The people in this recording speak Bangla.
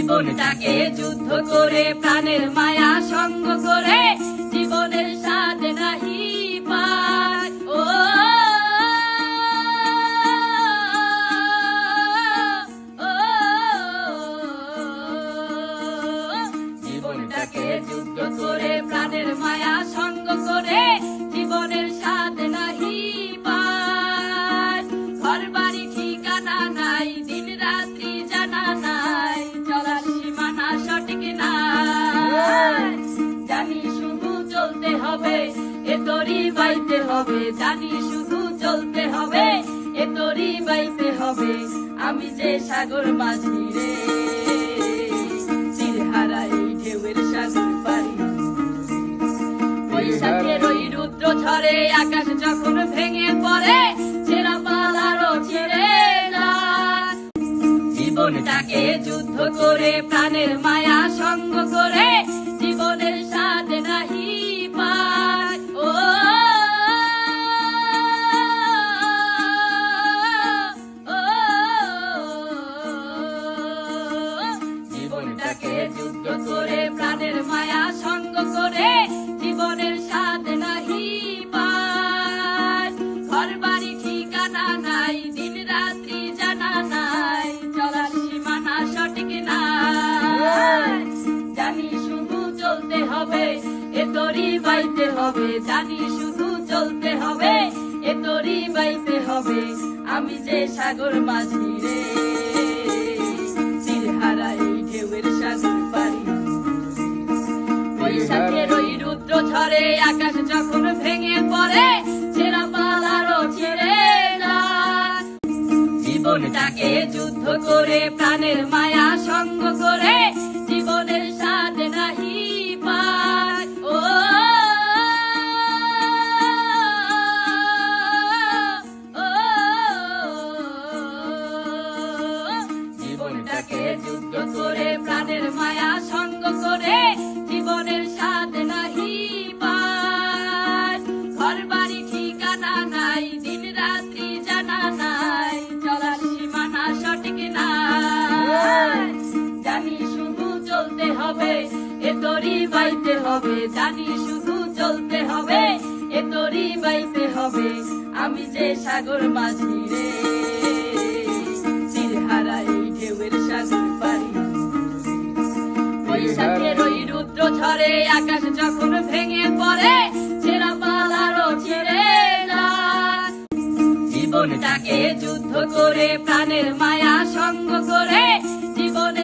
জীবনটাকে যুদ্ধ করে প্রাণের মায়া সঙ্গ করে জীবনের স্বাদ নাহি পায়। ও জীবনটাকে যুদ্ধ করে প্রাণের মায়া সঙ্গ করে জীবনের স্বাদ নাহি পায়। ঘর বাড়ি ঠিকানা নাই, দিন রাত্রি জানা নাই, চলার সীমানা সঠিক নাই। জানি শুধু চলতে হবে, এ তরি বাইতে হবে, জানি শুধু চলতে হবে, এ তরি বাইতে হবে। আমি যে সাগর মাঝি রে, চিরহারা এই ঢেউয়ের সাগর পারি। বৈশাখের ওই রুদ্র ঝড়ে আকাশ যখন ভেঙে পড়ে, ছেঁড়া পাল আরো ছেড়ে যায়। জীবনটাকে যুদ্ধ করে প্রাণের মায়া সঙ্গ করে জীবনের স্বাদ নাহি পায়। ও জীবনটাকে যুদ্ধ করে প্রাণের মায়া সঙ্গ করে জীবনের স্বাদ নাহি পায়। ঘর বাড়ি ঠিকানা নাই, দিন রাত্রি জানা নাই, চলার সীমানা সঠিক নাই। জানি শুধু চলতে হবে, এ তরি বাইতে হবে, জানি শুধু চলতে হবে, এ তরি বাইতে হবে। আমি যে সাগর মাঝি রে, চিরহারা এই ঢেউয়ের সাগর পারি। বৈশাখের ওই রুদ্র ঝড়ে আকাশ যখন ভেঙে পড়ে, ছেঁড়া পাল আরো ছেড়ে যায়। জীবনটাকে যুদ্ধ করে প্রাণের মায়া সঙ্গ করে জীবনের স্বাদ নাহি পায়। ও জীবনটাকে যুদ্ধ করে প্রাণের মায়া সঙ্গ করে জীবনের স্বাদ নাহি পায়। ঘর বাড়ি ঠিকানা নাই, দিন রাত্রি জানা নাই, চলার সীমানা সঠিক নাই। জানি শুধু চলতে হবে, এ তরি বাইতে হবে, জানি শুধু চলতে হবে, এ তরি বাইতে হবে। আমি যে সাগর মাঝি রে, চিরহারা এই ঢেউয়ের সাগর পারি। বৈশাখের ওই রুদ্র ঝড়ে আকাশ যখন ভেঙে পড়ে, ছেঁড়া পাল আরো ছেড়ে যায়। জীবনটাকে যুদ্ধ করে প্রাণের মায়া সঙ্গ করে